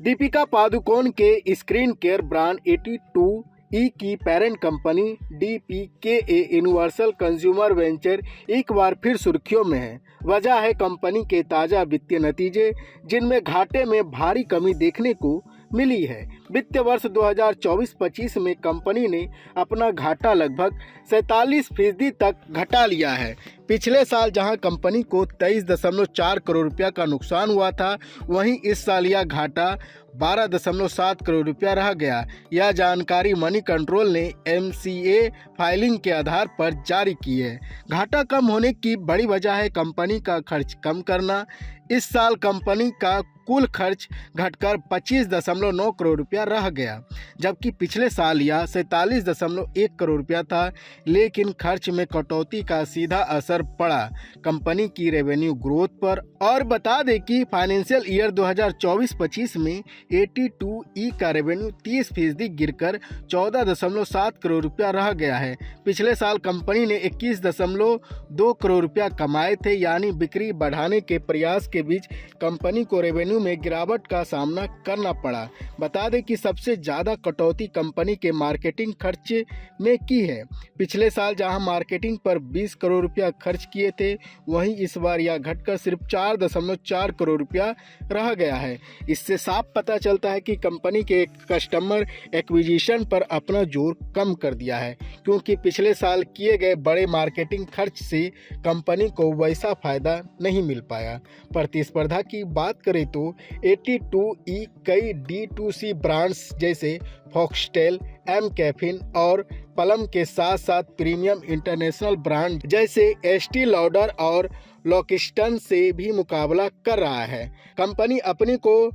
दीपिका पादुकोण के screen care brand 82E की parent company DPKA universal consumer venture एक बार फिर सुर्खियों में है। वजह है कंपनी के ताज़ा वित्तीय नतीजे, जिनमें घाटे में भारी कमी देखने को मिली है। वित्तीय वर्ष 2024-25 में कंपनी ने अपना घाटा लगभग 47% तक घटा लिया है। पिछले साल जहां कंपनी को 23.4 करोड़ रुपया का नुकसान हुआ था, वहीं इस साल यह घाटा 12.7 करोड़ रुपया रह गया। यह जानकारी मनी कंट्रोल ने MCA फाइलिंग के आधार पर जारी की है। घाटा कम होने की बड़ी वजह है कंपनी का खर्च कम करना। इस साल कंपनी का कुल खर्च घटकर 25.9 करोड़ रुपया रह गया, जबकि पिछले साल यह 47.1 करोड़ रुपया था। लेकिन खर्च में कटौती का सीधा असर पड़ा कंपनी की रेवेन्यू ग्रोथ पर। और बता दें कि फाइनेंशियल ईयर 2024-25 में 82E का रेवेन्यू 30% गिरकर 14.7 करोड़ रुपया रह गया है। पिछले साल कंपनी ने 21.2 करोड़ रुपया कमाए थे, यानी बिक्री बढ़ाने के प्रयास के बीच कंपनी को रेवेन्यू में गिरावट का सामना करना पड़ा। बता दें कि सबसे ज़्यादा कटौती कंपनी के मार्केटिंग खर्च में की है। पिछले साल जहां मार्केटिंग पर 20 करोड़ रुपया खर्च किए थे, वहीं इस बार यह घटकर सिर्फ 4.4 करोड़ रुपया रह गया है। इससे साफ पता चलता है कि कंपनी के कस्टमर एक्विजिशन पर अपना जोर कम कर दिया है, क्योंकि पिछले साल किए गए बड़े मार्केटिंग खर्च से कंपनी को वैसा फायदा नहीं मिल पाया। प्रतिस्पर्धा की बात करें तो 82E कई D2C ब्रांड्स जैसे फॉक्सटेल, एम कैफिन और पलम के साथ साथ प्रीमियम इंटरनेशनल ब्रांड जैसे एस्टी लॉडर और लॉकिस्टन से भी मुकाबला कर रहा है। कंपनी अपनी को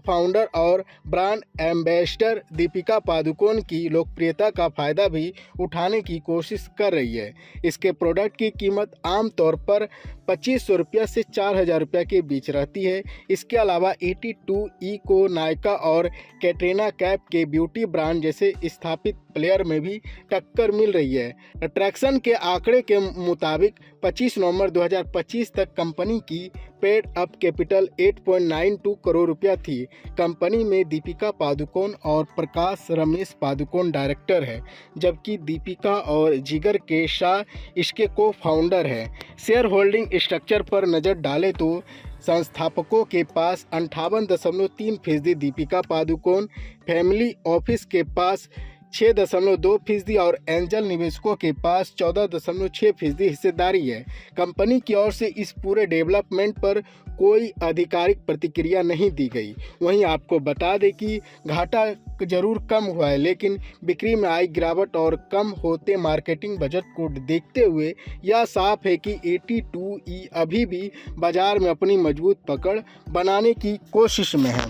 फाउंडर और ब्रांड एम्बेसडर दीपिका पादुकोण की लोकप्रियता का फायदा भी उठाने की कोशिश कर रही है। इसके प्रोडक्ट की कीमत आमतौर पर 2500 रुपया से 4000 रुपया के बीच रहती है। इसके अलावा 82E को नायका और कैटरीना कैफ के ब्यूटी ब्रांड जैसे स्थापित प्लेयर में भी टक्कर मिल रही है। अट्रैक्शन के आंकड़े के मुताबिक 25 नवंबर 2025 तक कंपनी की पेड अप कैपिटल 8.92 करोड़ रुपया थी। कंपनी में दीपिका पादुकोण और प्रकाश रमेश पादुकोण डायरेक्टर है, जबकि दीपिका और जिगर के शाह इसके को फाउंडर है। शेयर होल्डिंग स्ट्रक्चर पर नज़र डालें तो संस्थापकों के पास 58.3% दीपिका पादुकोण, फैमिली ऑफिस के पास 6.2% और एंजल निवेशकों के पास 14.6% हिस्सेदारी है। कंपनी की ओर से इस पूरे डेवलपमेंट पर कोई आधिकारिक प्रतिक्रिया नहीं दी गई। वहीं आपको बता दें कि घाटा जरूर कम हुआ है, लेकिन बिक्री में आई गिरावट और कम होते मार्केटिंग बजट को देखते हुए यह साफ है कि 82E अभी भी बाजार में अपनी मजबूत पकड़ बनाने की कोशिश में है।